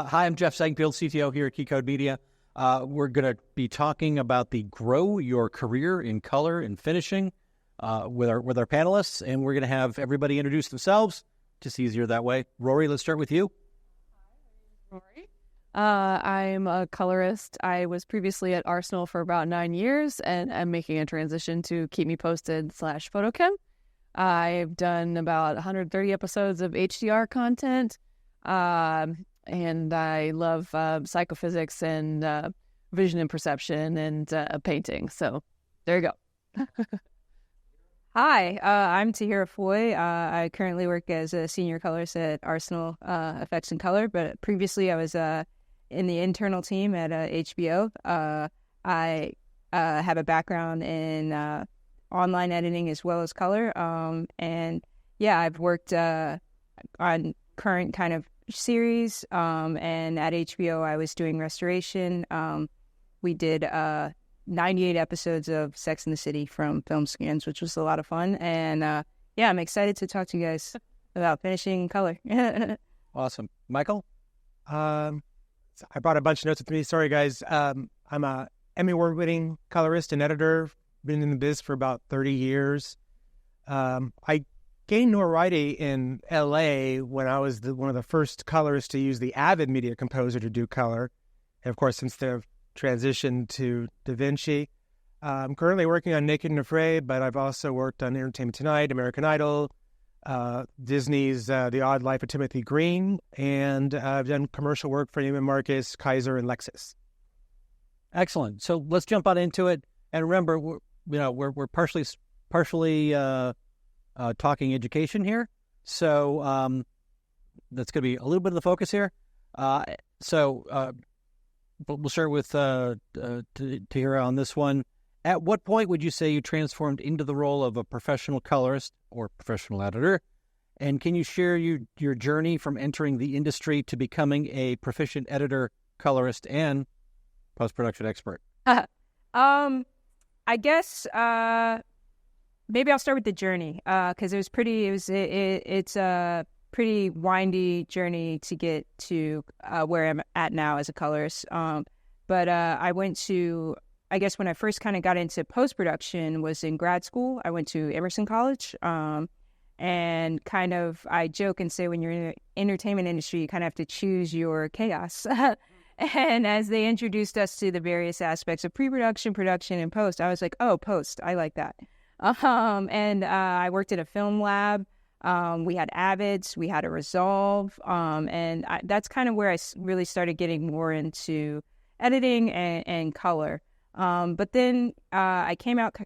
Hi, I'm Jeff Sangfield, CTO here at Keycode Media. We're going to be talking about the Grow Your Career in Color and Finishing with our panelists, and we're going to have everybody introduce themselves. Just easier that way. Rory, let's start with you. Hi, Rory. I'm a colorist. I was previously at Arsenal for about 9 years, and I'm making a transition to Keep Me Posted / Photochem. I've done about 130 episodes of HDR content. And I love psychophysics and vision and perception and painting. So there you go. Hi, I'm Tahira Foy. I currently work as a senior colorist at Arsenal Effects and Color, but previously I was in the internal team at HBO. I have a background in online editing as well as color. And yeah, I've worked on current kind of series, and at HBO I was doing restoration. We did 98 episodes of Sex and the City from film scans, which was a lot of fun, and yeah, I'm excited to talk to you guys about finishing color. Awesome. Michael? I brought a bunch of notes with me. Sorry guys. I'm a Emmy award-winning colorist and editor, been in the biz for about 30 years. I gained notoriety in LA when I was one of the first colorists to use the Avid Media Composer to do color. And of course, since they've transitioned to DaVinci. I'm currently working on Naked and Afraid, but I've also worked on Entertainment Tonight, American Idol, Disney's The Odd Life of Timothy Green, and I've done commercial work for Neiman Marcus, Kaiser, and Lexus. Excellent. So let's jump on into it. And remember, we're partially talking education here, so that's going to be a little bit of the focus here. But we'll start with Tahira on this one. At what point would you say you transformed into the role of a professional colorist or professional editor? And can you share your journey from entering the industry to becoming a proficient editor, colorist, and post-production expert? I guess maybe I'll start with the journey, because it's a pretty windy journey to get to where I'm at now as a colorist. But I went to, I guess when I first kind of got into post-production was in grad school. I went to Emerson College, and kind of, I joke and say when you're in the entertainment industry, you kind of have to choose your chaos. And as they introduced us to the various aspects of pre-production, production, and post, I was like, oh, post, I like that. And I worked at a film lab. We had Avids, we had a Resolve, and that's kind of where I really started getting more into editing and color. But then I came out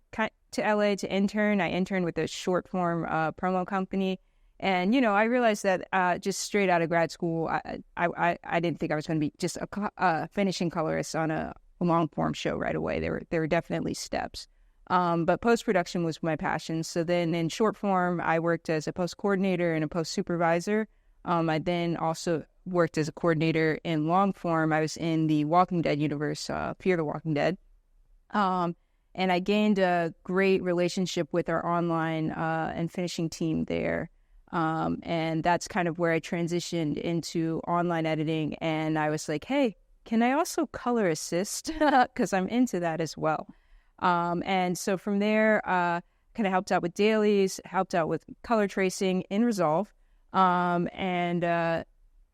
to LA to intern. I interned with a short form promo company. And, I realized that just straight out of grad school, I didn't think I was going to be just a finishing colorist on a long form show right away. There were definitely steps. But post-production was my passion. So then in short form, I worked as a post coordinator and a post supervisor. I then also worked as a coordinator in long form. I was in the Walking Dead universe, Fear the Walking Dead. And I gained a great relationship with our online and finishing team there. And that's kind of where I transitioned into online editing. And I was like, hey, can I also color assist? Because I'm into that as well. And so from there, kind of helped out with dailies, helped out with color tracing in Resolve. And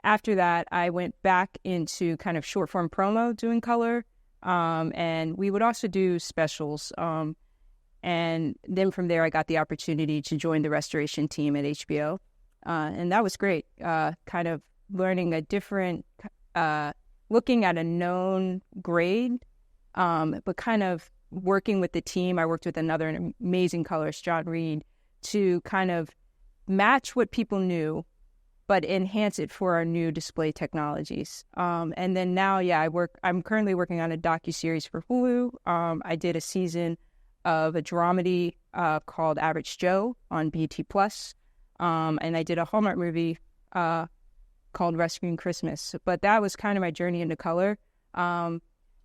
after that, I went back into kind of short form promo doing color. And we would also do specials. And then from there, I got the opportunity to join the restoration team at HBO. And that was great. Kind of learning a different, looking at a known grade, but kind of working with the team. I worked with another amazing colorist, John Reed, to kind of match what people knew, but enhance it for our new display technologies. And then now, I'm currently working on a docuseries for Hulu. I did a season of a dramedy called Average Joe on BT Plus. And I did a Hallmark movie called Rescuing Christmas. But that was kind of my journey into color.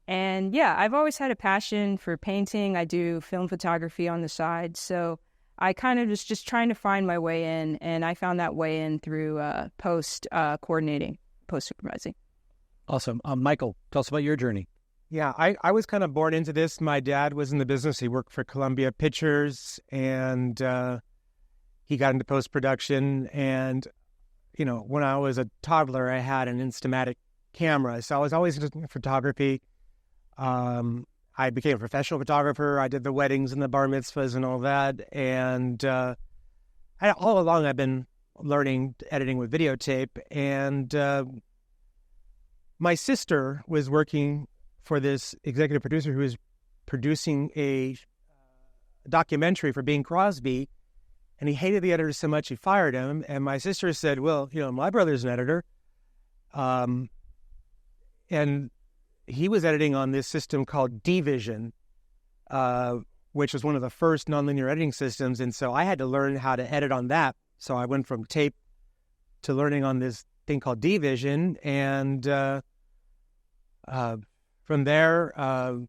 And yeah, I've always had a passion for painting. I do film photography on the side. So I kind of was just trying to find my way in, and I found that way in through post coordinating, post supervising. Awesome. Michael, tell us about your journey. Yeah, I was kind of born into this. My dad was in the business. He worked for Columbia Pictures, and he got into post-production. And, when I was a toddler, I had an Instamatic camera. So I was always interested in photography. I became a professional photographer. I did the weddings and the bar mitzvahs and all that. And all along, I've been learning editing with videotape. And my sister was working for this executive producer who was producing a documentary for Bing Crosby, and he hated the editor so much he fired him. And my sister said, well, my brother's an editor. And he was editing on this system called D-Vision, which was one of the first nonlinear editing systems. And so I had to learn how to edit on that. So I went from tape to learning on this thing called D-Vision. And from there, I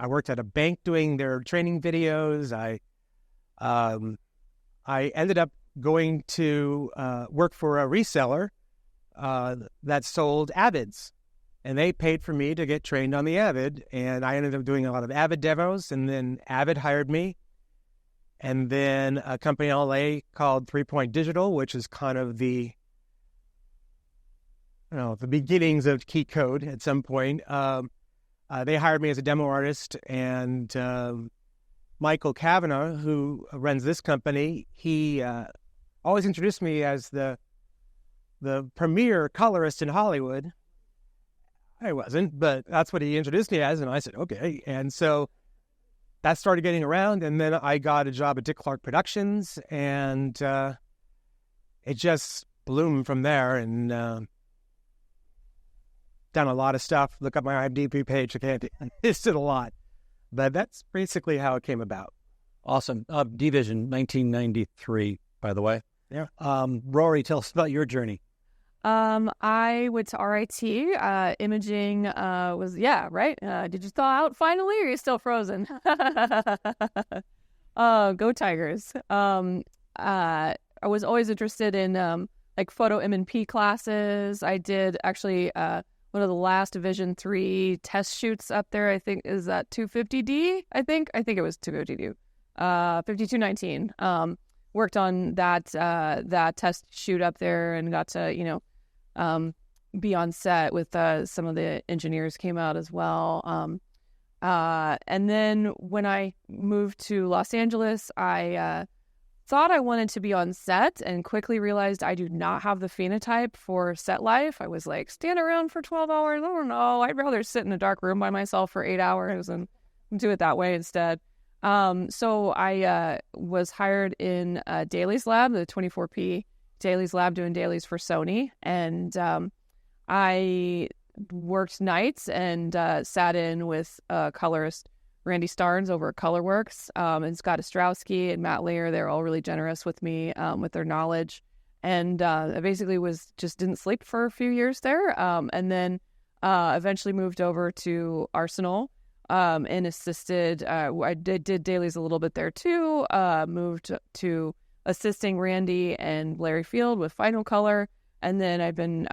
worked at a bank doing their training videos. I ended up going to work for a reseller that sold Avids, and they paid for me to get trained on the Avid. And I ended up doing a lot of Avid demos, and then Avid hired me. And then a company in LA called 3 Point Digital, which is kind of the beginnings of Key Code at some point. They hired me as a demo artist, and Michael Kavanagh, who runs this company, he always introduced me as the premier colorist in Hollywood. I wasn't, but that's what he introduced me as, and I said, okay. And so that started getting around, and then I got a job at Dick Clark Productions, and it just bloomed from there, and done a lot of stuff. Look up my IMDb page. I can't list it a lot, but that's basically how it came about. Awesome. D-Vision, 1993, by the way. Yeah. Rory, tell us about your journey. I went to RIT. Imaging was, right? Did you thaw out finally, or are you still frozen? Go Tigers. I was always interested in photo M&P classes. I did actually one of the last Vision 3 test shoots up there. I think is that 250D. I think it was 250D. 5219. Worked on that test shoot up there, and got to be on set with some of the engineers came out as well. And then when I moved to Los Angeles, I thought I wanted to be on set, and quickly realized I do not have the phenotype for set life. I was like, stand around for 12 hours? I don't know. I'd rather sit in a dark room by myself for 8 hours and do it that way instead. So I was hired in Daly's lab, the 24P Daly's lab, doing dailies for Sony. And I worked nights and sat in with colorist Randy Starnes over at Colorworks, and Scott Ostrowski and Matt Lear. They're all really generous with me with their knowledge. And I basically didn't sleep for a few years there. And then eventually moved over to Arsenal and assisted. I did dailies a little bit there too. Moved to assisting Randy and Larry Field with Final Color. And then I've been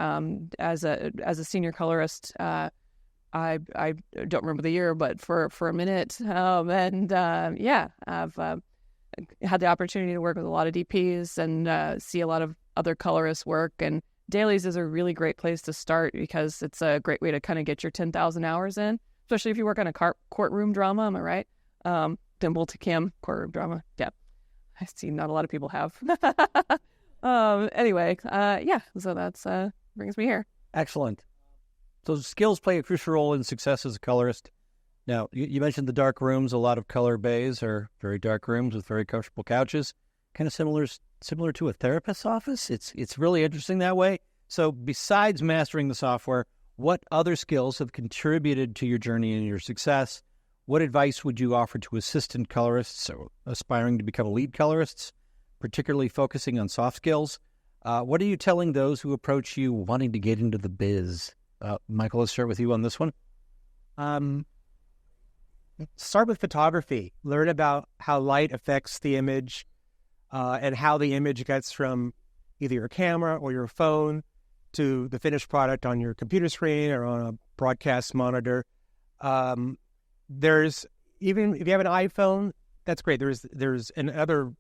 as a senior colorist. I don't remember the year, but for a minute. I've had the opportunity to work with a lot of DPs and see a lot of other colorists work. And dailies is a really great place to start because it's a great way to kind of get your 10,000 hours in, especially if you work on a courtroom drama. Am I right? The multicam courtroom drama. Yeah. I see not a lot of people have. Anyway, so that's brings me here. Excellent. So skills play a crucial role in success as a colorist. Now, you mentioned the dark rooms. A lot of color bays are very dark rooms with very comfortable couches, kind of similar to a therapist's office. It's really interesting that way. So besides mastering the software, what other skills have contributed to your journey and your success? What advice would you offer to assistant colorists or aspiring to become lead colorists, particularly focusing on soft skills? What are you telling those who approach you wanting to get into the biz? Michael, let's start with you on this one. Start with photography. Learn about how light affects the image and how the image gets from either your camera or your phone to the finished product on your computer screen or on a broadcast monitor. There's, even if you have an iPhone, that's great. There's another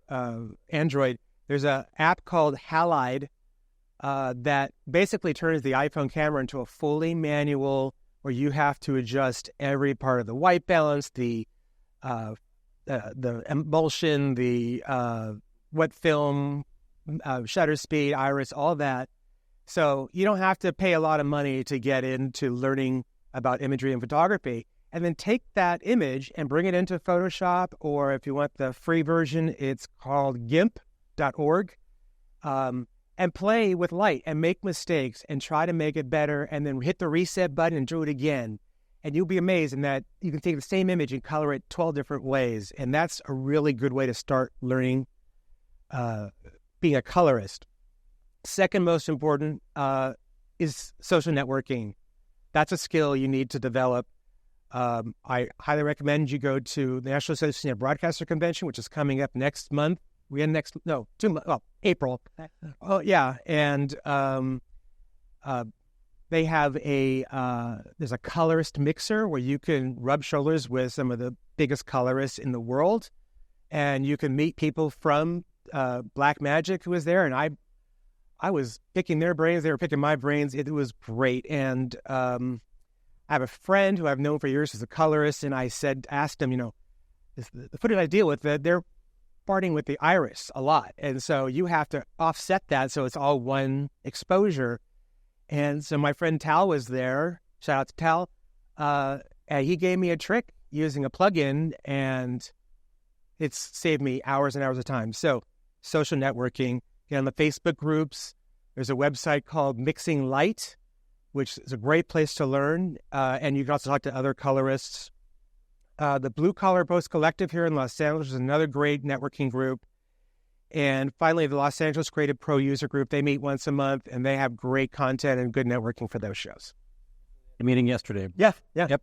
Android. There's an app called Halide that basically turns the iPhone camera into a fully manual, where you have to adjust every part of the white balance, the emulsion, the wet film, shutter speed, iris, all that. So you don't have to pay a lot of money to get into learning about imagery and photography. And then take that image and bring it into Photoshop, or if you want the free version, it's called gimp.org, and play with light and make mistakes and try to make it better, and then hit the reset button and do it again. And you'll be amazed in that you can take the same image and color it 12 different ways. And that's a really good way to start learning being a colorist. Second most important is social networking. That's a skill you need to develop. I highly recommend you go to the National Association of Broadcaster Convention, which is coming up next month. April. Oh, yeah. And they have there's a colorist mixer where you can rub shoulders with some of the biggest colorists in the world. And you can meet people from Black Magic who was there. And I was picking their brains. They were picking my brains. It was great. And I have a friend who I've known for years as a colorist, and I asked him, the footage I deal with, they're farting with the iris a lot. And so you have to offset that so it's all one exposure. And so my friend Tal was there. Shout out to Tal. And he gave me a trick using a plugin, and it's saved me hours and hours of time. So social networking, get on the Facebook groups. There's a website called Mixing Light, which is a great place to learn. And you can also talk to other colorists. The Blue Collar Post Collective here in Los Angeles is another great networking group. And finally, the Los Angeles Creative Pro User Group, they meet once a month, and they have great content and good networking for those shows. The meeting yesterday. Yeah. Yep.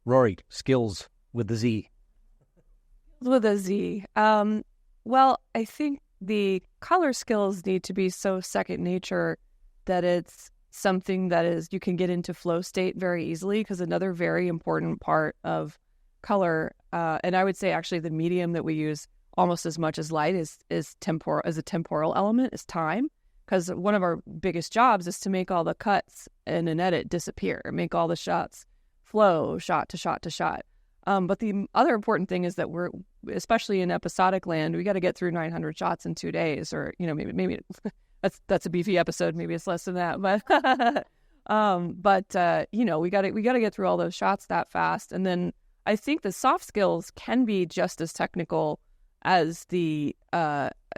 Rory, skills with the Z. With a Z. Well, I think the color skills need to be so second nature that it's something that is, you can get into flow state very easily, because another very important part of color, and I would say actually the medium that we use almost as much as light is temporal, as a temporal element, is time. Because one of our biggest jobs is to make all the cuts in an edit disappear, make all the shots flow shot to shot to shot. But the other important thing is that we're, especially in episodic land, we got to get through 900 shots in 2 days, or maybe that's a beefy episode. Maybe it's less than that, but we got to get through all those shots that fast. And then I think the soft skills can be just as technical as the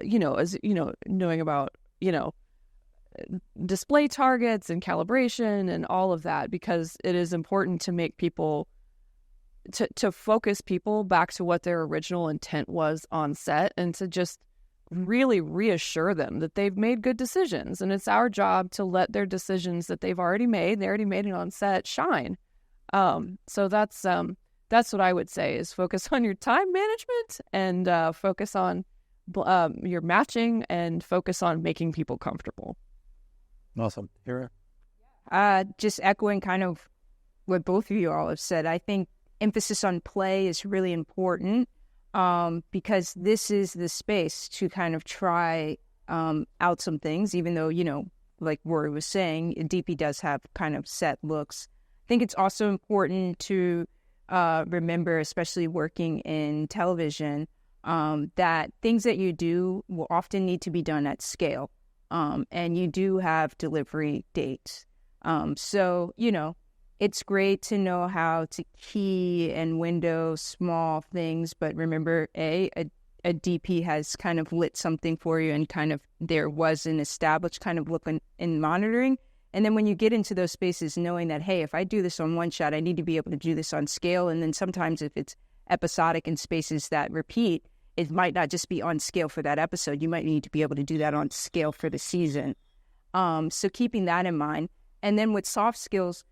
knowing about display targets and calibration and all of that, because it is important to make people to focus people back to what their original intent was on set, and to just really reassure them that they've made good decisions. And it's our job to let their decisions that they already made it on set, shine. So that's what I would say, is focus on your time management, and focus on your matching, and focus on making people comfortable. Awesome. Hira? Just echoing kind of what both of you all have said, I think emphasis on play is really important, because this is the space to kind of try out some things, even though, like Rory was saying, DP does have kind of set looks. I think it's also important to remember, especially working in television, that things that you do will often need to be done at scale. And you do have delivery dates. So, it's great to know how to key and window small things, but remember, a DP has kind of lit something for you, and kind of there was an established kind of look in monitoring. And then when you get into those spaces, knowing that, hey, if I do this on one shot, I need to be able to do this on scale. And then sometimes if it's episodic in spaces that repeat, it might not just be on scale for that episode. You might need to be able to do that on scale for the season. So keeping that in mind. And then with soft skills,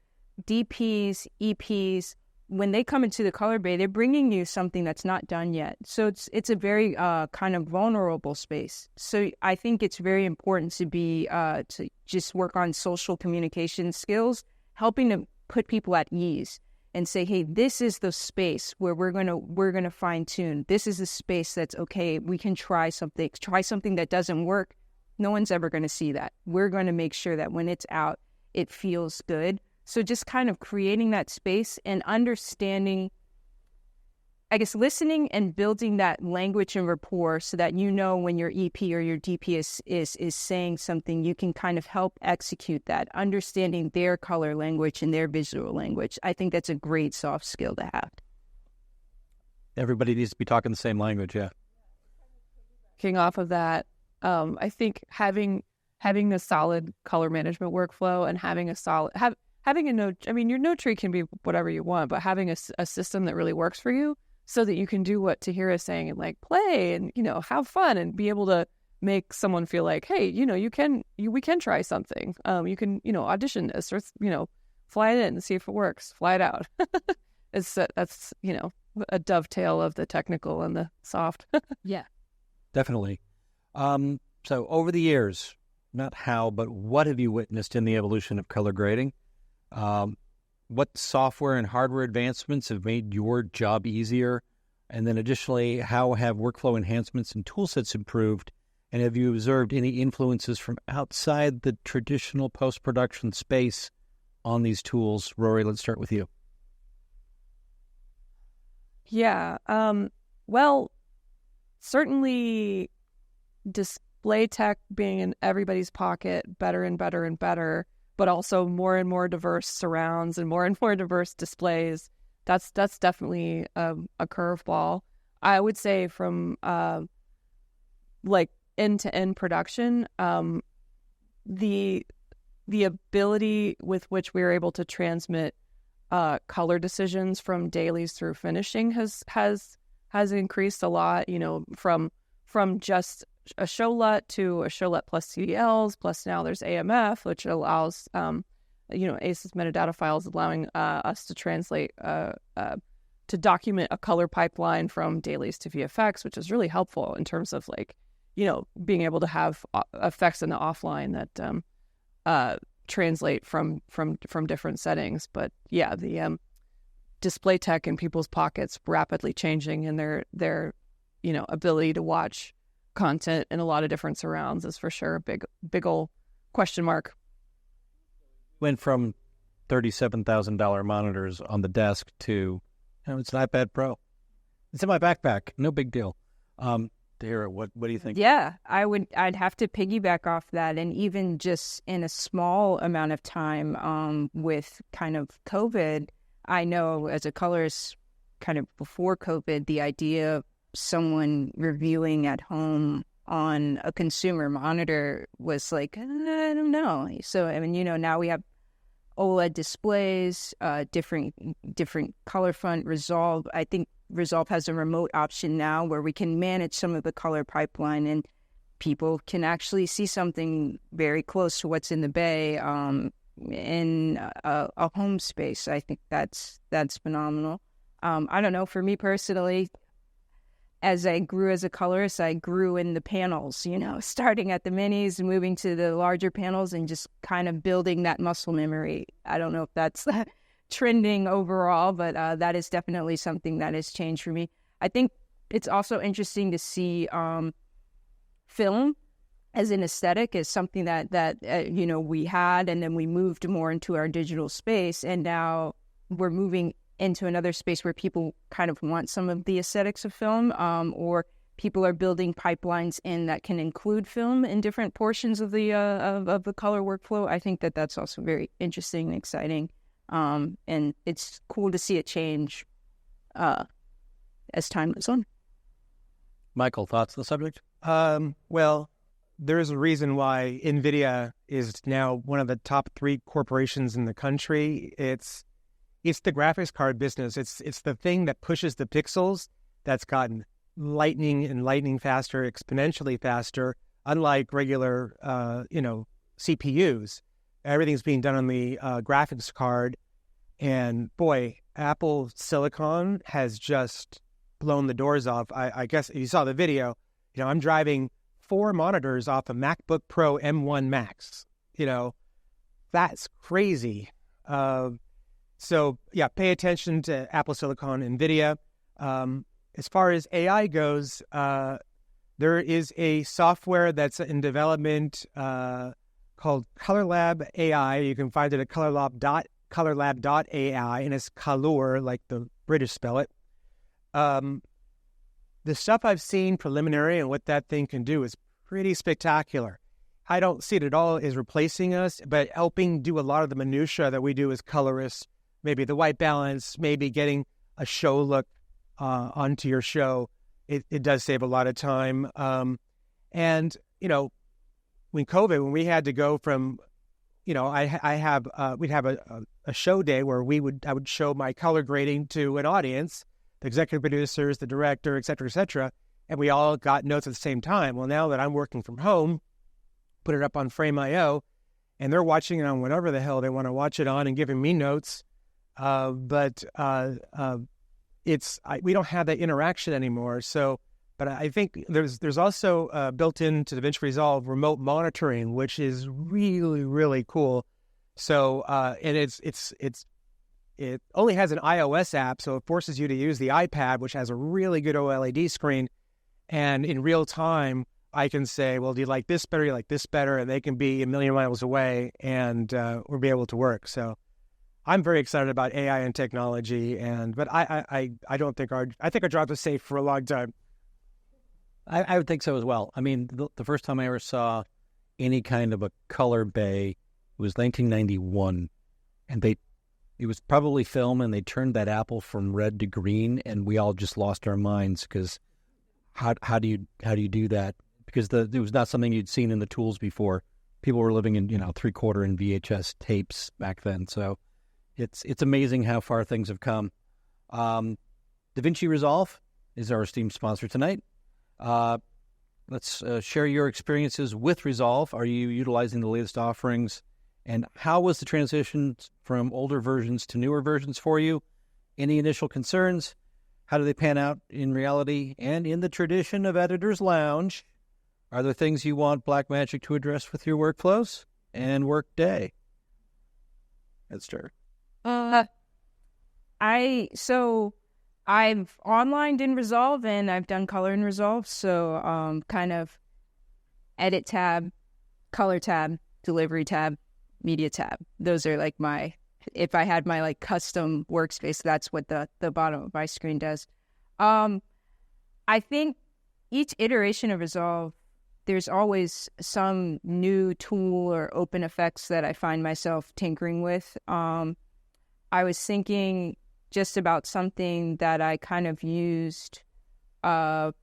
DPs, EPs, when they come into the color bay, they're bringing you something that's not done yet. So it's a very kind of vulnerable space. So I think it's very important to be to just work on social communication skills, helping to put people at ease and say, hey, this is the space where we're gonna fine tune. This is a space that's okay. We can try something that doesn't work. No one's ever going to see that. We're going to make sure that when it's out, it feels good. So just kind of creating that space and understanding, I guess, listening and building that language and rapport so that you know when your EP or your DP is saying something, you can kind of help execute that, understanding their color language and their visual language. I think that's a great soft skill to have. Everybody needs to be talking the same language, yeah. Kicking off of that, I think having a solid color management workflow and having a note, I mean, your note tree can be whatever you want, but having a system that really works for you so that you can do what Tahira is saying and like play and, have fun and be able to make someone feel like, hey, we can try something. You can, audition this or, fly it in and see if it works, fly it out. That's, a dovetail of the technical and the soft. Yeah. Definitely. So over the years, not how, but what have you witnessed in the evolution of color grading? What software and hardware advancements have made your job easier? And then additionally, how have workflow enhancements and tool sets improved? And have you observed any influences from outside the traditional post-production space on these tools? Rory, let's start with you. Yeah. Well, certainly display tech being in everybody's pocket, better and better and better, but also more and more diverse surrounds and more diverse displays. That's definitely a curveball. I would say from like end-to-end production, the ability with which we are able to transmit color decisions from dailies through finishing has increased a lot. From just a show LUT to a show LUT plus CDLs, plus now there's AMF, which allows ACES metadata files, allowing us to translate to document a color pipeline from dailies to VFX, which is really helpful in terms of being able to have effects in the offline that translate from different settings. But yeah, the display tech in people's pockets rapidly changing, and their ability to watch content in a lot of different surrounds is for sure a big old question mark. Went from $37,000 monitors on the desk to, it's an iPad Pro. It's in my backpack. No big deal. Tahira, what do you think? Yeah, I'd have to piggyback off that. And even just in a small amount of time with kind of COVID, I know as a colorist kind of before COVID, the idea of someone reviewing at home on a consumer monitor was like, I don't know. So, I mean, now we have OLED displays, different color font, Resolve. I think Resolve has a remote option now where we can manage some of the color pipeline, and people can actually see something very close to what's in the bay in a home space. I think that's phenomenal. I don't know, for me personally, as I grew as a colorist, I grew in the panels, starting at the minis and moving to the larger panels and just kind of building that muscle memory. I don't know if that's trending overall, but that is definitely something that has changed for me. I think it's also interesting to see film as an aesthetic is something that we had, and then we moved more into our digital space, and now we're moving into another space where people kind of want some of the aesthetics of film, or people are building pipelines in that can include film in different portions of the color workflow. I think that that's also very interesting and exciting, and it's cool to see it change as time goes on. Michael, thoughts on the subject? Well, there's a reason why NVIDIA is now one of the top 3 corporations in the country. It's the graphics card business. It's the thing that pushes the pixels that's gotten lightning faster, exponentially faster, unlike regular, CPUs. Everything's being done on the graphics card. And boy, Apple Silicon has just blown the doors off. I guess if you saw the video, I'm driving 4 monitors off a MacBook Pro M1 Max. That's crazy. So yeah, pay attention to Apple Silicon, NVIDIA. As far as AI goes, there is a software that's in development called ColorLab AI. You can find it at colorlab.ai, and it's color, like the British spell it. The stuff I've seen preliminary and what that thing can do is pretty spectacular. I don't see it at all as replacing us, but helping do a lot of the minutia that we do as colorists, maybe the white balance, maybe getting a show look onto your show. It does save a lot of time. And, when we had to go from, we'd have a show day where I would show my color grading to an audience, the executive producers, the director, et cetera, and we all got notes at the same time. Well, now that I'm working from home, put it up on Frame.io, and they're watching it on whatever the hell they want to watch it on and giving me notes. But we don't have that interaction anymore. So, but I think there's also built into DaVinci Resolve remote monitoring, which is really, really cool. So, and it only has an iOS app, so it forces you to use the iPad, which has a really good OLED screen. And in real time, I can say, well, do you like this better? You like this better? And they can be a million miles away, and we'll be able to work. So I'm very excited about AI and technology, but I don't think I think our jobs are safe for a long time. I would think so as well. I mean, the first time I ever saw any kind of a color bay was 1991, and it was probably film, and they turned that apple from red to green, and we all just lost our minds because how do you do that? Because it was not something you'd seen in the tools before. People were living in 3/4 and VHS tapes back then, so it's amazing how far things have come. DaVinci Resolve is our esteemed sponsor tonight. Let's share your experiences with Resolve. Are you utilizing the latest offerings? And how was the transition from older versions to newer versions for you? Any initial concerns? How do they pan out in reality? And in the tradition of Editor's Lounge, are there things you want Blackmagic to address with your workflows and workday? Let's start. I've onlined in Resolve and I've done color in Resolve. So kind of edit tab, color tab, delivery tab, media tab. Those are like if I had my like custom workspace, that's what the bottom of my screen does. I think each iteration of Resolve, there's always some new tool or open effects that I find myself tinkering with. I was thinking just about something that I kind of used of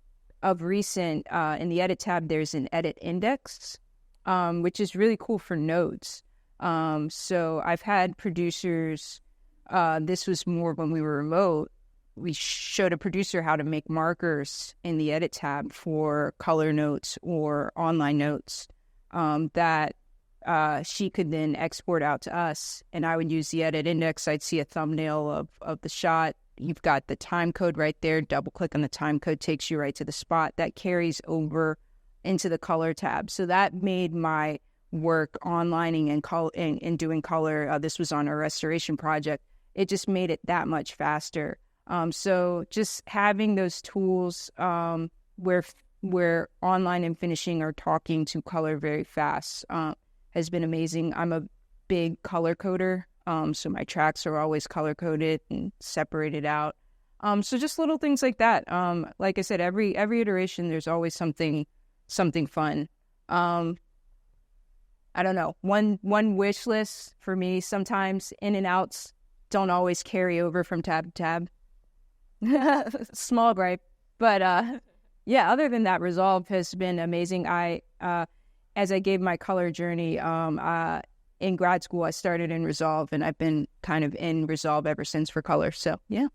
recent. In the edit tab, there's an edit index, which is really cool for nodes. So I've had producers, this was more when we were remote, we showed a producer how to make markers in the edit tab for color notes or online notes that she could then export out to us. And I would use the edit index. I'd see a thumbnail of the shot. You've got the time code right there. Double click on the time code, takes you right to the spot. That carries over into the color tab. So that made my work onlining and doing color. This was on a restoration project. It just made it that much faster. So just having those tools where online and finishing are talking to color very fast has been amazing. I'm a big color coder, so my tracks are always color coded and separated out. So just little things like that. Like I said, every iteration there's always something fun. I don't know. One wish list for me, sometimes in and outs don't always carry over from tab to tab. Small gripe. But yeah, other than that, Resolve has been amazing. As I gave my color journey, in grad school, I started in Resolve, and I've been kind of in Resolve ever since for color. So, yeah.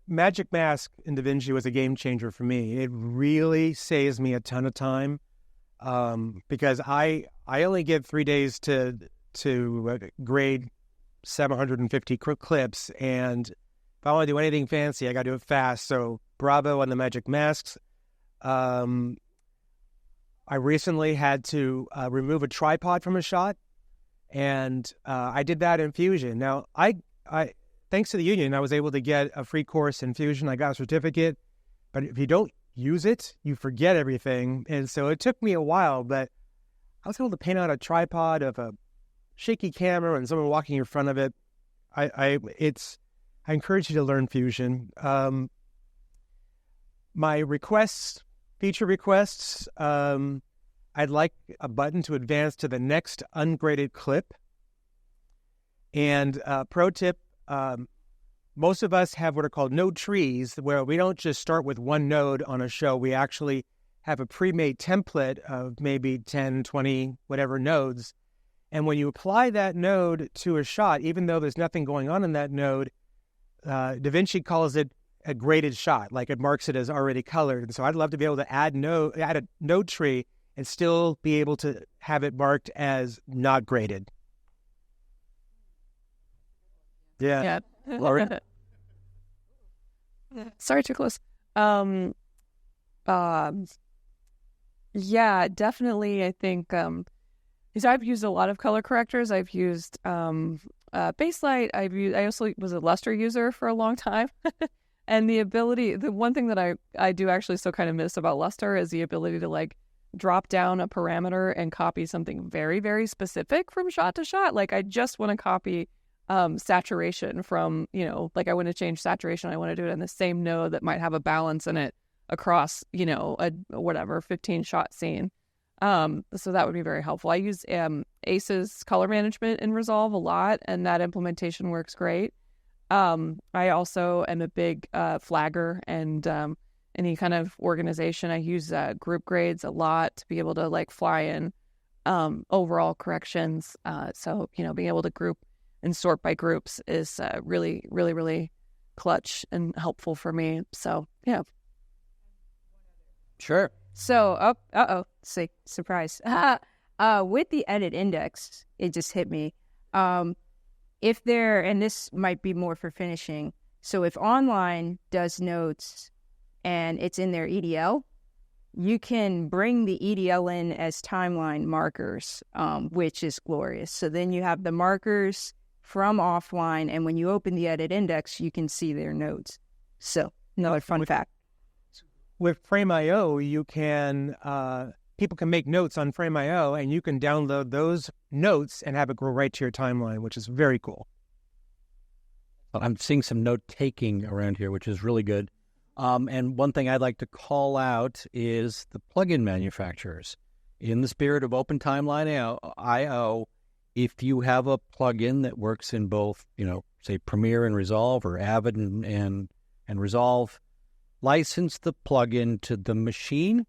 Magic Mask in DaVinci was a game changer for me. It really saves me a ton of time because I only get 3 days to to grade 750 clips, and if I want to do anything fancy, I got to do it fast. So bravo on the magic masks. I recently had to remove a tripod from a shot, and I did that in Fusion. Now, I thanks to the union, I was able to get a free course in Fusion. I got a certificate, but if you don't use it, you forget everything. And so it took me a while, but I was able to paint out a tripod of a shaky camera and someone walking in front of it. I encourage you to learn Fusion. My feature requests, I'd like a button to advance to the next ungraded clip. And pro tip, most of us have what are called node trees, where we don't just start with one node on a show. We actually have a pre-made template of maybe 10, 20, whatever nodes. And when you apply that node to a shot, even though there's nothing going on in that node, DaVinci calls it a graded shot, like it marks it as already colored. And so I'd love to be able to add a node tree and still be able to have it marked as not graded. Yeah. Laura? Sorry, too close. Yeah, definitely. I think because I've used a lot of color correctors. I've used Baselight. I also was a luster user for a long time, and the one thing that I do actually still kind of miss about luster is the ability to like drop down a parameter and copy something very, very specific from shot to shot. Like I just want to copy saturation from, like I want to change saturation. I want to do it in the same node that might have a balance in it across, a whatever 15 shot scene. So that would be very helpful. I use ACE's color management in Resolve a lot, and that implementation works great. I also am a big flagger, and any kind of organization. I use group grades a lot to be able to like fly in overall corrections. So being able to group and sort by groups is really, really, really clutch and helpful for me. So yeah. Sure. So, surprise. With the edit index, it just hit me. If there, and this might be more for finishing, so if online does notes and it's in their EDL, you can bring the EDL in as timeline markers, which is glorious. So then you have the markers from offline, and when you open the edit index, you can see their notes. So, another fun fact. With Frame.io, you can people can make notes on Frame.io, and you can download those notes and have it go right to your timeline, which is very cool. I'm seeing some note taking around here, which is really good. And one thing I'd like to call out is the plugin manufacturers. In the spirit of Open Timeline IO, if you have a plugin that works in both, say Premiere and Resolve, or Avid and Resolve, license the plugin to the machine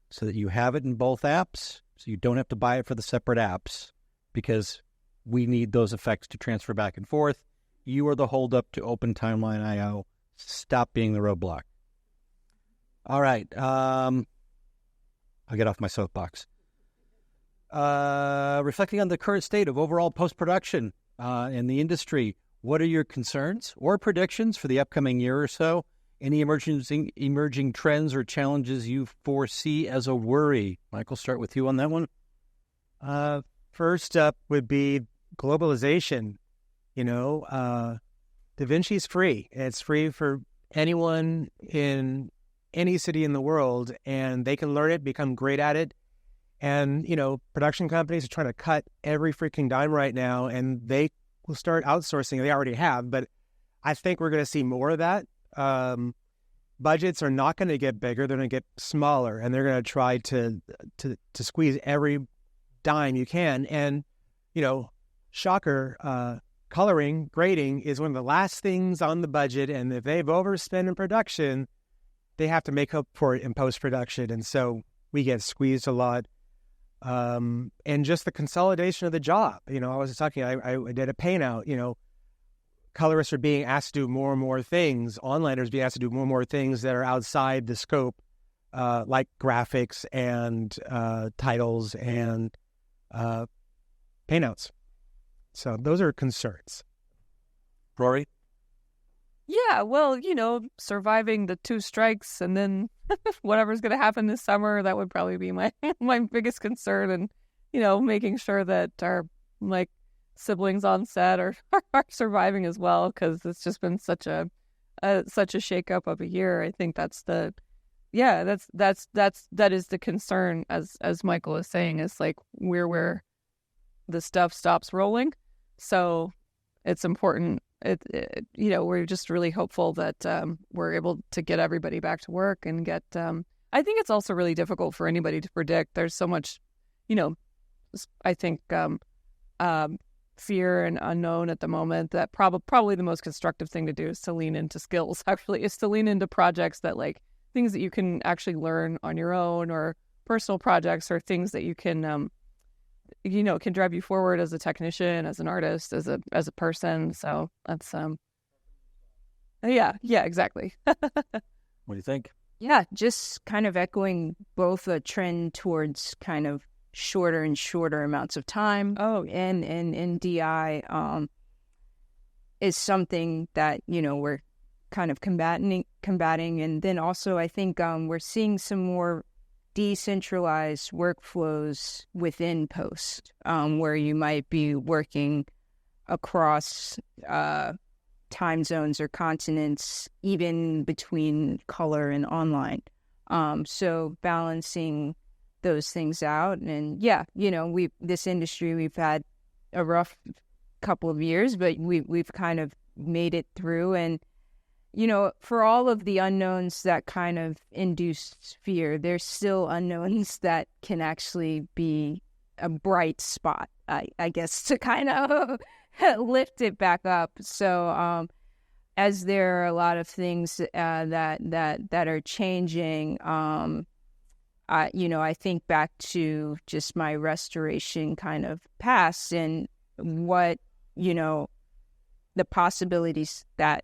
so that you have it in both apps, so you don't have to buy it for the separate apps, because we need those effects to transfer back and forth. You are the holdup to Open Timeline IO. Stop being the roadblock. All right. I'll get off my soapbox. Reflecting on the current state of overall post-production in the industry, what are your concerns or predictions for the upcoming year or so? Any emerging trends or challenges you foresee as a worry? Michael, start with you on that one. First up would be globalization. DaVinci's free. It's free for anyone in any city in the world, and they can learn it, become great at it. And, production companies are trying to cut every freaking dime right now, and they will start outsourcing. They already have, but I think we're going to see more of that. Budgets are not going to get bigger. They're going to get smaller, and they're going to try to squeeze every dime you can. And, shocker, coloring, grading is one of the last things on the budget. And if they've overspent in production, they have to make up for it in post-production. And so we get squeezed a lot. And just the consolidation of the job. I was talking, I did a paint out, colorists are being asked to do more and more things. Onliners being asked to do more and more things that are outside the scope, like graphics and titles and paint outs. So those are concerns. Rory? Yeah, well, surviving the 2 strikes and then whatever's going to happen this summer, that would probably be my my biggest concern. And, making sure that our siblings on set are surviving as well, because it's just been such a shakeup of a year. I think that is the concern, as Michael is saying, is like where the stuff stops rolling. So it's important. We're just really hopeful that we're able to get everybody back to work and get. I think it's also really difficult for anybody to predict. There's so much, I think fear and unknown at the moment, that probably the most constructive thing to do is to lean into skills. Actually, is to lean into projects that things that you can actually learn on your own, or personal projects, or things that you can can drive you forward as a technician, as an artist, as a person. So that's yeah, exactly. What do you think? Yeah, just kind of echoing both a trend towards kind of shorter and shorter amounts of time. And DI is something that we're kind of combating, and then also I think we're seeing some more decentralized workflows within post, where you might be working across time zones or continents, even between color and online. So balancing those things out. And this industry, we've had a rough couple of years, but we've kind of made it through. And for all of the unknowns that kind of induce fear, there's still unknowns that can actually be a bright spot, I guess, to kind of lift it back up. So as there are a lot of things that are changing, I think back to just my restoration kind of past, and what, the possibilities that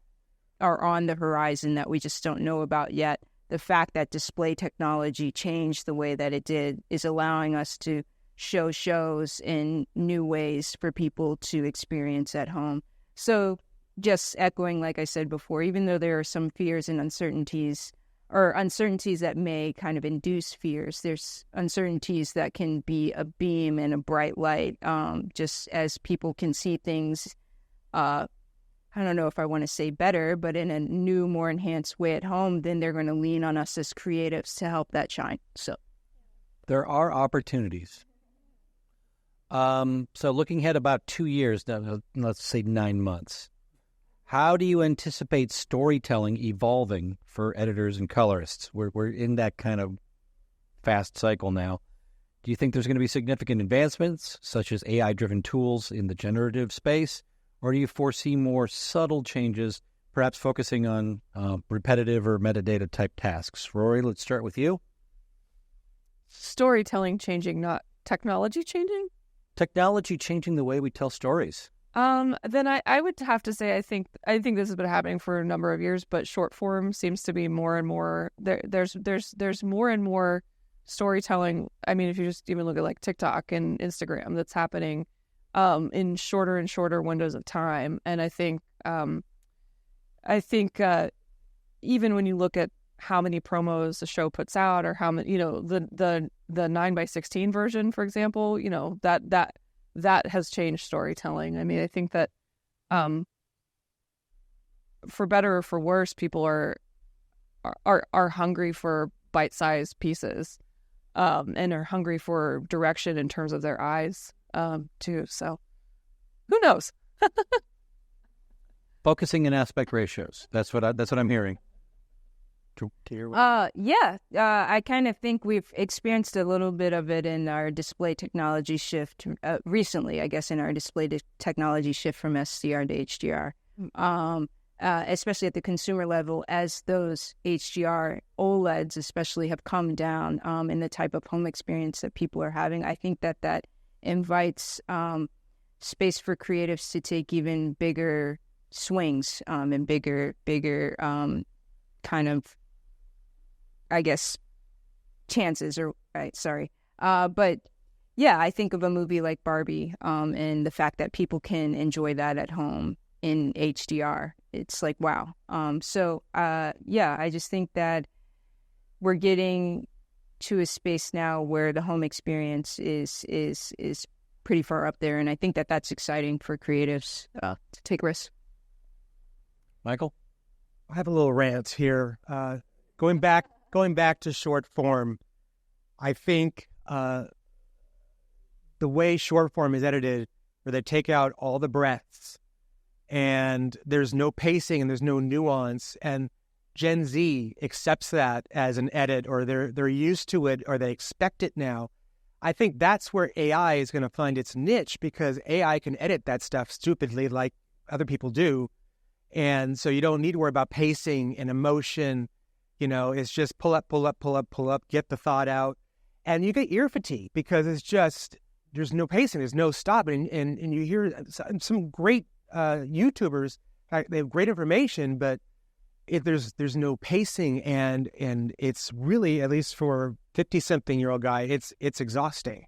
are on the horizon that we just don't know about yet. The fact that display technology changed the way that it did is allowing us to show shows in new ways for people to experience at home. So just echoing, like I said before, even though there are some fears and uncertainties, or uncertainties that may kind of induce fears, there's uncertainties that can be a beam and a bright light, just as people can see things, I don't know if I want to say better, but in a new, more enhanced way at home, then they're going to lean on us as creatives to help that shine. So there are opportunities. So looking ahead about 2 years, let's say 9 months, how do you anticipate storytelling evolving for editors and colorists? We're in that kind of fast cycle now. Do you think there's going to be significant advancements, such as AI-driven tools in the generative space? Or do you foresee more subtle changes, perhaps focusing on repetitive or metadata type tasks? Rory, let's start with you. Storytelling changing, not technology changing? Technology changing the way we tell stories. Then I would have to say I think this has been happening for a number of years, but short form seems to be more and more there's more and more storytelling. I mean, if you just even look at TikTok and Instagram, that's happening in shorter and shorter windows of time. And I think even when you look at how many promos the show puts out, or how many, the 9:16 version, for example, that has changed storytelling. I mean, I think that for better or for worse, people are hungry for bite-sized pieces, and are hungry for direction in terms of their eyes, too. So who knows? Focusing in aspect ratios. That's what I'm hearing. I kind of think we've experienced a little bit of it in our display technology shift recently, I guess, in our display technology shift from SDR to HDR, especially at the consumer level, as those HDR OLEDs especially have come down in the type of home experience that people are having. I think that invites space for creatives to take even bigger swings and bigger kind of, I guess, chances, or right, sorry. But yeah, I think of a movie like Barbie, and the fact that people can enjoy that at home in HDR. It's like, wow. Yeah, I just think that we're getting to a space now where the home experience is pretty far up there, and I think that that's exciting for creatives to take risks. Michael? I have a little rant here. Going back to short form, I think the way short form is edited, where they take out all the breaths, and there's no pacing and there's no nuance, and Gen Z accepts that as an edit, or they're used to it, or they expect it now. I think that's where AI is going to find its niche, because AI can edit that stuff stupidly like other people do. And so you don't need to worry about pacing and emotion. It's just pull up, get the thought out. And you get ear fatigue because it's just, there's no pacing, there's no stop. And you hear some great YouTubers, they have great information, but there's no pacing, and it's really, at least for 50-something-year-old guy, it's exhausting.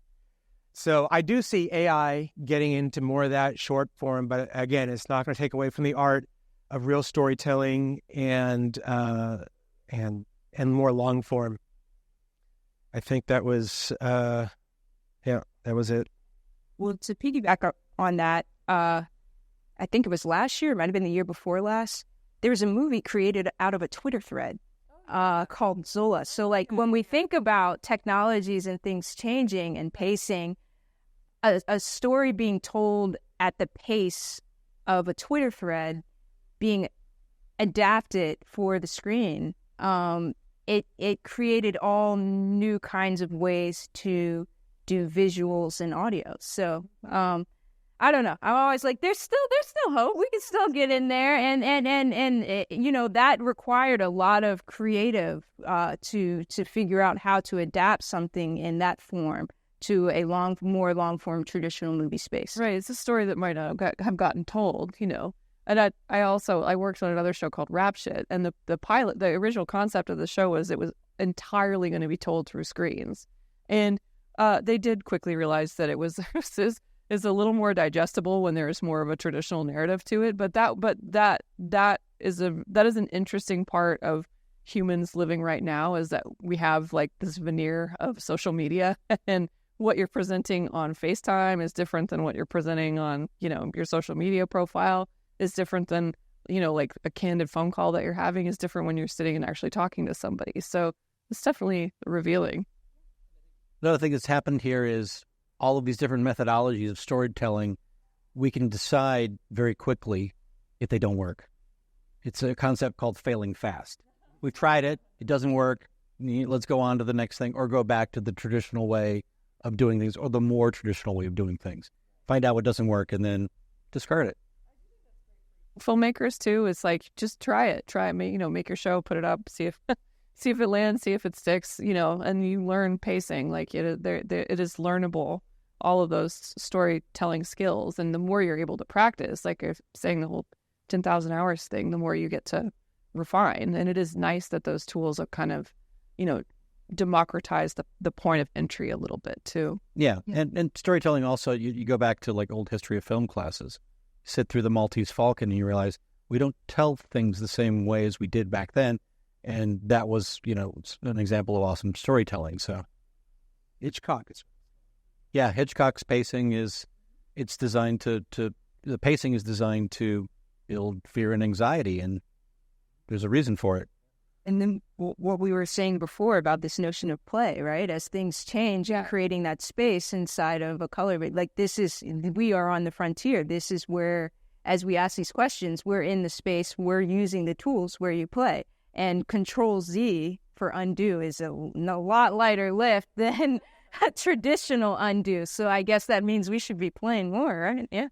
So I do see AI getting into more of that short form, but again, it's not going to take away from the art of real storytelling and more long form. I think that was that was it. Well, to piggyback on that, I think it was last year, it might have been the year before last, there was a movie created out of a Twitter thread called Zola. So like when we think about technologies and things changing and pacing, a story being told at the pace of a Twitter thread being adapted for the screen, it created all new kinds of ways to do visuals and audio. So I don't know. I'm always like, there's still hope. We can still get in there, and that required a lot of creative to figure out how to adapt something in that form to a more long form traditional movie space. Right. It's a story that might not have gotten told, And I worked on another show called Rap Shit, and the original concept of the show was it was entirely going to be told through screens, and they did quickly realize that it was is a little more digestible when there's more of a traditional narrative to it. But that is an interesting part of humans living right now, is that we have like this veneer of social media, and what you're presenting on FaceTime is different than what you're presenting on, your social media profile is different than, like a candid phone call that you're having is different when you're sitting and actually talking to somebody. So it's definitely revealing. Another thing that's happened here is all of these different methodologies of storytelling, we can decide very quickly if they don't work. It's a concept called failing fast. We've tried it. It doesn't work. Let's go on to the next thing, or go back to the traditional way of doing things, or the more traditional way of doing things. Find out what doesn't work and then discard it. Filmmakers too, it's like, just try it, make your show, put it up, see if it lands, see if it sticks, and you learn pacing. Like it is learnable, all of those storytelling skills. And the more you're able to practice, like you're saying, the whole 10,000 hours thing, the more you get to refine. And it is nice that those tools have kind of, democratize the point of entry a little bit too. Yeah. And storytelling also, you go back to like old history of film classes, sit through the Maltese Falcon, and you realize we don't tell things the same way as we did back then. And that was, an example of awesome storytelling. So Hitchcock's pacing it's designed the pacing is designed to build fear and anxiety, and there's a reason for it. And then what we were saying before about this notion of play, right? As things change, creating that space inside of a color, like we are on the frontier. This is where, as we ask these questions, we're in the space, we're using the tools where you play. And Control Z for undo is a lot lighter lift than a traditional undo. So I guess that means we should be playing more, right? Yeah.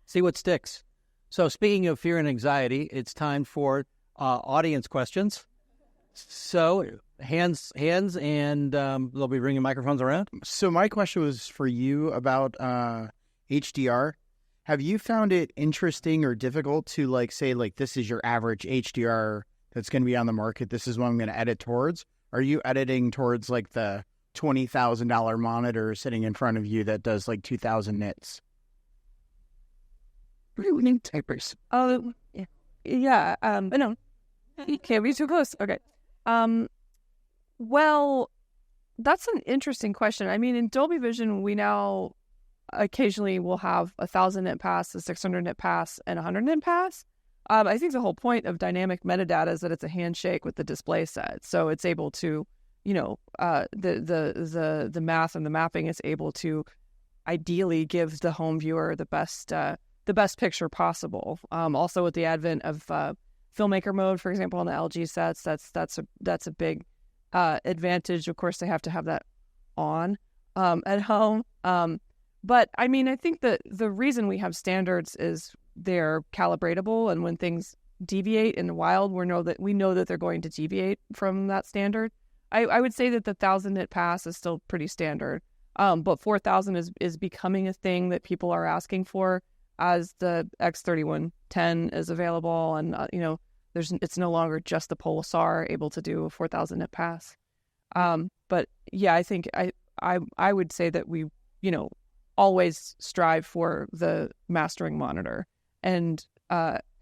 See what sticks. So speaking of fear and anxiety, it's time for audience questions. So hands, and they'll be bringing microphones around. So my question was for you about HDR. Have you found it interesting or difficult to say this is your average HDR that's going to be on the market? This is what I'm going to edit towards. Are you editing towards the $20,000 monitor sitting in front of you that does like 2,000 nits? Reading typers. Oh, yeah. No, you can't be too close. Okay. Well, that's an interesting question. I mean, in Dolby Vision, we now occasionally will have 1,000 nit pass, a 600 nit pass, and 100 nit pass. I think the whole point of dynamic metadata is that it's a handshake with the display set, so it's able to, the math and the mapping is able to ideally give the home viewer the best picture possible. Also, with the advent of filmmaker mode, for example, on the LG sets, that's a big advantage. Of course, they have to have that on at home. But I mean, I think that the reason we have standards is they're calibratable, and when things deviate in the wild, we know that they're going to deviate from that standard. I would say that the 1,000 nit pass is still pretty standard, but 4,000 is becoming a thing that people are asking for as the X3110 is available, and it's no longer just the Pulsar able to do a 4,000 nit pass. But yeah, I think I would say that we always strive for the mastering monitor, and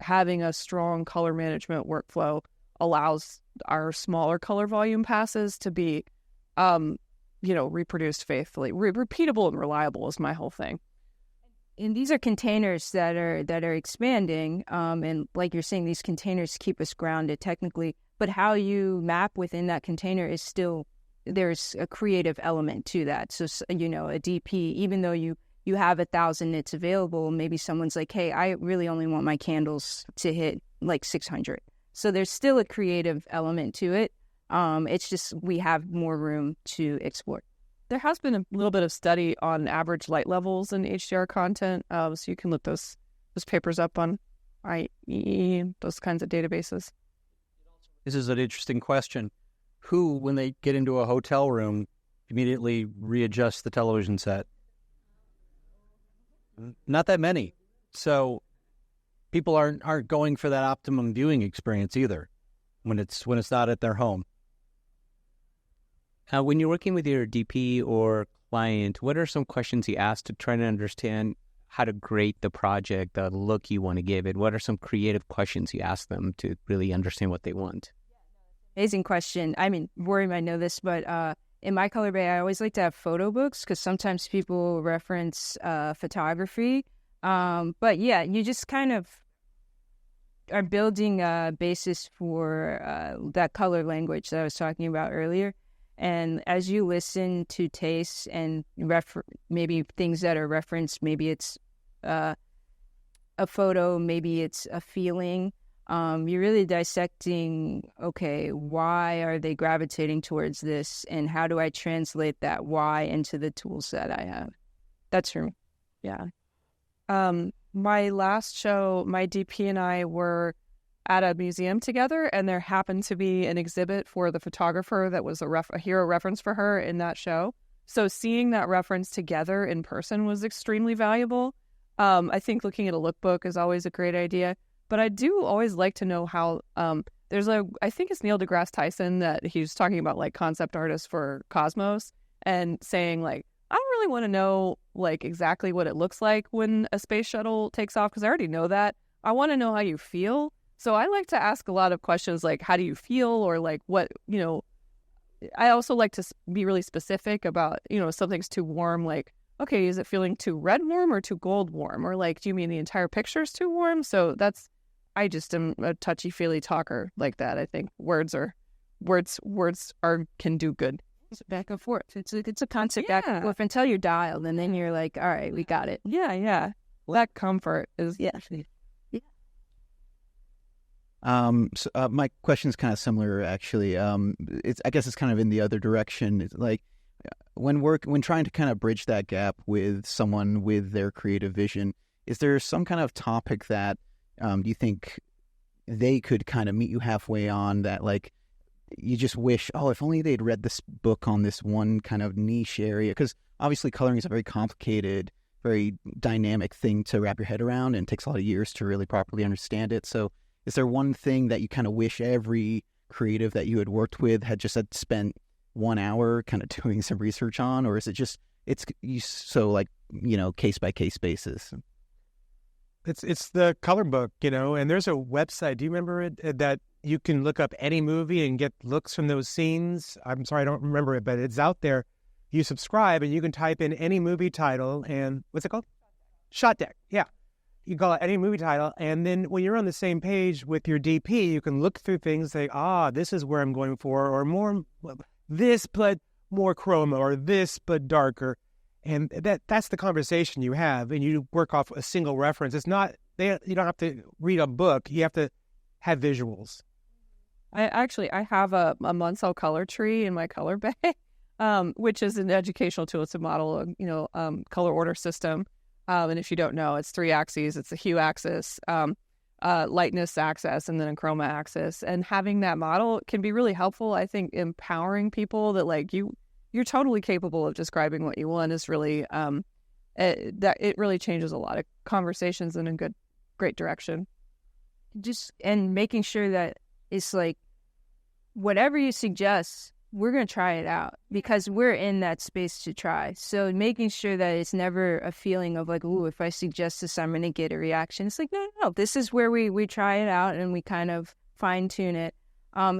having a strong color management workflow allows our smaller color volume passes to be reproduced faithfully. Repeatable and reliable is my whole thing. And these are containers that are expanding, and like you're saying, these containers keep us grounded technically, but how you map within that container is still, there's a creative element to that. So, a DP, even though you have 1,000 nits available, maybe someone's like, hey, I really only want my candles to hit like 600. So there's still a creative element to it. It's just we have more room to explore. There has been a little bit of study on average light levels in HDR content, so you can look those papers up on IEE, those kinds of databases. This is an interesting question. Who, when they get into a hotel room, immediately readjusts the television set? Not that many. So people aren't going for that optimum viewing experience either when it's not at their home. When you're working with your DP or client, what are some questions you ask to try to understand how to grade the project, the look you want to give it? What are some creative questions you ask them to really understand what they want? Amazing question. I mean, Rory might know this, but in my color bay, I always like to have photo books because sometimes people reference photography. But yeah, you just kind of are building a basis for that color language that I was talking about earlier. And as you listen to tastes and maybe things that are referenced, maybe it's a photo, maybe it's a feeling, you're really dissecting, okay, why are they gravitating towards this, and how do I translate that why into the tools that I have? That's true. Yeah. My last show, my DP and I were at a museum together, and there happened to be an exhibit for the photographer that was a hero reference for her in that show. So seeing that reference together in person was extremely valuable. I think looking at a lookbook is always a great idea, but I do always like to know how, I think it's Neil deGrasse Tyson that he was talking about like concept artists for Cosmos and saying like, I don't really want to know like exactly what it looks like when a space shuttle takes off because I already know that. I want to know how you feel. So I like to ask a lot of questions like, how do you feel? Or like what, I also like to be really specific about, if something's too warm, like, okay, is it feeling too red warm or too gold warm? Or like, do you mean the entire picture is too warm? So I just am a touchy-feely talker like that. I think words can do good. It's back and forth. It's a concept back and forth until you're dialed, and then you're like, all right, we got it. Yeah. That comfort is... Yeah. So, my question is kind of similar, actually. I guess it's kind of in the other direction. It's like when trying to kind of bridge that gap with someone with their creative vision, is there some kind of topic that you think they could kind of meet you halfway on that, like, you just wish, if only they'd read this book on this one kind of niche area? Because obviously coloring is a very complicated, very dynamic thing to wrap your head around, and takes a lot of years to really properly understand it. So is there one thing that you kind of wish every creative that you had worked with had spent 1 hour kind of doing some research on, or is it just so like, case by case basis? It's the color book, and there's a website. Do you remember it? That you can look up any movie and get looks from those scenes. I'm sorry, I don't remember it, but it's out there. You subscribe and you can type in any movie title and what's it called? Shot Deck. Yeah. You call it any movie title. And then when you're on the same page with your DP, you can look through things, say, this is where I'm going for, or more this, but more chroma, or this, but darker. And that's the conversation you have, and you work off a single reference. It's not, you don't have to read a book. You have to have visuals. I have a Munsell color tree in my color bay, which is an educational tool. It's a model, color order system. And if you don't know, it's 3 axes. It's the hue axis, lightness axis, and then a chroma axis. And having that model can be really helpful. I think empowering people that like you're totally capable of describing what you want is really it really changes a lot of conversations in a great direction. And making sure that it's like whatever you suggest, we're going to try it out because we're in that space to try. So making sure that it's never a feeling of like, ooh, if I suggest this, I'm going to get a reaction. It's like, no, this is where we try it out and we kind of fine tune it.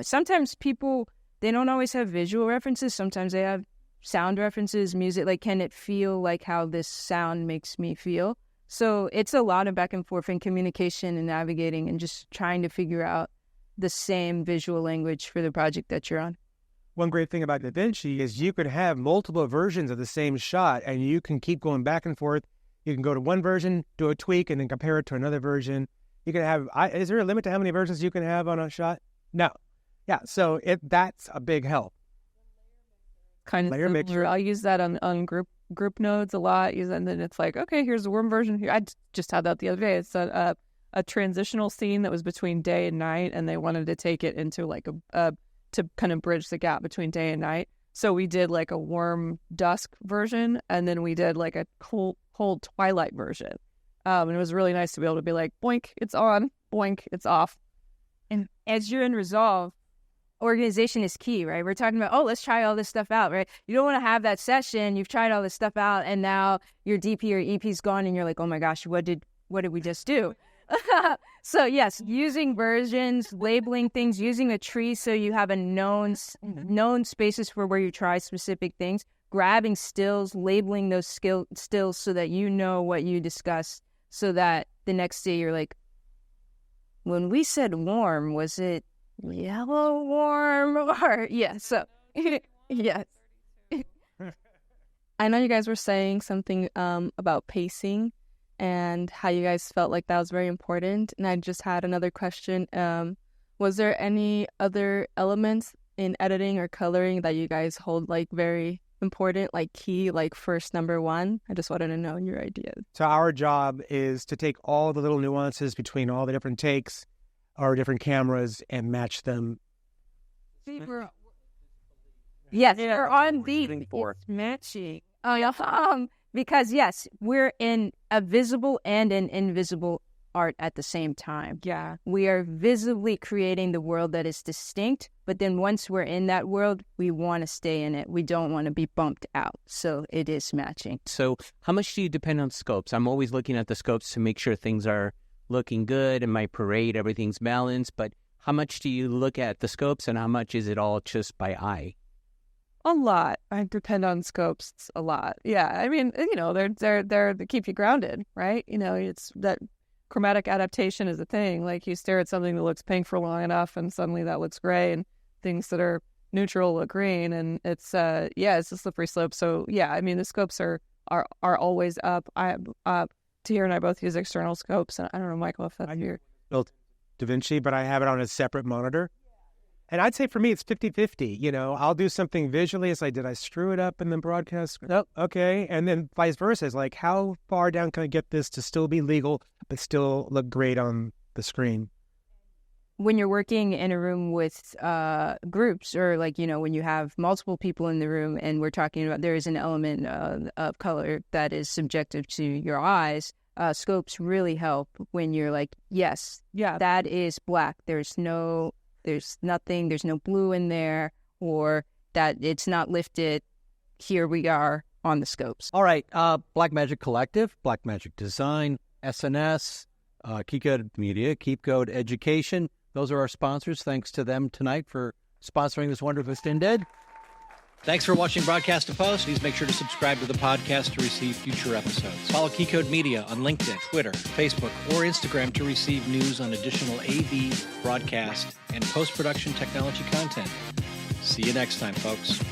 Sometimes people, they don't always have visual references. Sometimes they have sound references, music. Like, can it feel like how this sound makes me feel? So it's a lot of back and forth and communication and navigating and just trying to figure out the same visual language for the project that you're on. One great thing about DaVinci is you could have multiple versions of the same shot, and you can keep going back and forth. You can go to one version, do a tweak, and then compare it to another version. You can have, is there a limit to how many versions you can have on a shot? No. Yeah, so that's a big help. Kind of layer mixer. I'll use that on group nodes a lot. And then it's like, okay, here's the warm version here. I just had that the other day. It's a transitional scene that was between day and night, and they wanted to take it into like to kind of bridge the gap between day and night. So we did like a warm dusk version, and then we did like a cold twilight version. And it was really nice to be able to be like, boink, it's on, boink, it's off. And as you're in Resolve, organization is key, right? We're talking about, let's try all this stuff out, right? You don't want to have that session, you've tried all this stuff out, and now your DP or EP's gone, and you're like, oh my gosh, what did we just do? So yes, using versions, labeling things, using a tree so you have a known spaces for where you try specific things, grabbing stills, labeling those stills so that you know what you discussed, so that the next day you're like, when we said warm, was it yellow warm or so yes. I know you guys were saying something about pacing and how you guys felt like that was very important. And I just had another question. Was there any other elements in editing or coloring that you guys hold like very important, like key, like first number one? I just wanted to know your ideas. So our job is to take all the little nuances between all the different takes or different cameras and match them. We're on beat. It's matching. Oh, yeah. Because, yes, we're in a visible and an invisible art at the same time. Yeah. We are visibly creating the world that is distinct, but then once we're in that world, we want to stay in it. We don't want to be bumped out. So it is matching. So how much do you depend on scopes? I'm always looking at the scopes to make sure things are looking good in my parade, everything's balanced, but how much do you look at the scopes and how much is it all just by eye? A lot. I depend on scopes a lot. Yeah, I mean, they're there to keep you grounded, right? It's that chromatic adaptation is a thing. Like you stare at something that looks pink for long enough, and suddenly that looks gray, and things that are neutral look green, and it's it's a slippery slope. So yeah, I mean, the scopes are always up. Tahir and I both use external scopes, and I don't know, Michael, if that's your built DaVinci, but I have it on a separate monitor. And I'd say for me, it's 50-50. I'll do something visually. It's like, did I screw it up in the broadcast? Nope. Okay. And then vice versa. It's like, how far down can I get this to still be legal, but still look great on the screen? When you're working in a room with groups, or like, when you have multiple people in the room and we're talking about, there is an element of color that is subjective to your eyes. Scopes really help when you're like, yes, that is black. There's nothing, there's no blue in there, or that it's not lifted. Here we are on the scopes. All right. Blackmagic Collective, Blackmagic Design, SNS, Key Code Media, Keep Code Education. Those are our sponsors. Thanks to them tonight for sponsoring this wonderful Stinted. Thanks for watching Broadcast to Post. Please make sure to subscribe to the podcast to receive future episodes. Follow Key Code Media on LinkedIn, Twitter, Facebook, or Instagram to receive news on additional AV, broadcast, and post-production technology content. See you next time, folks.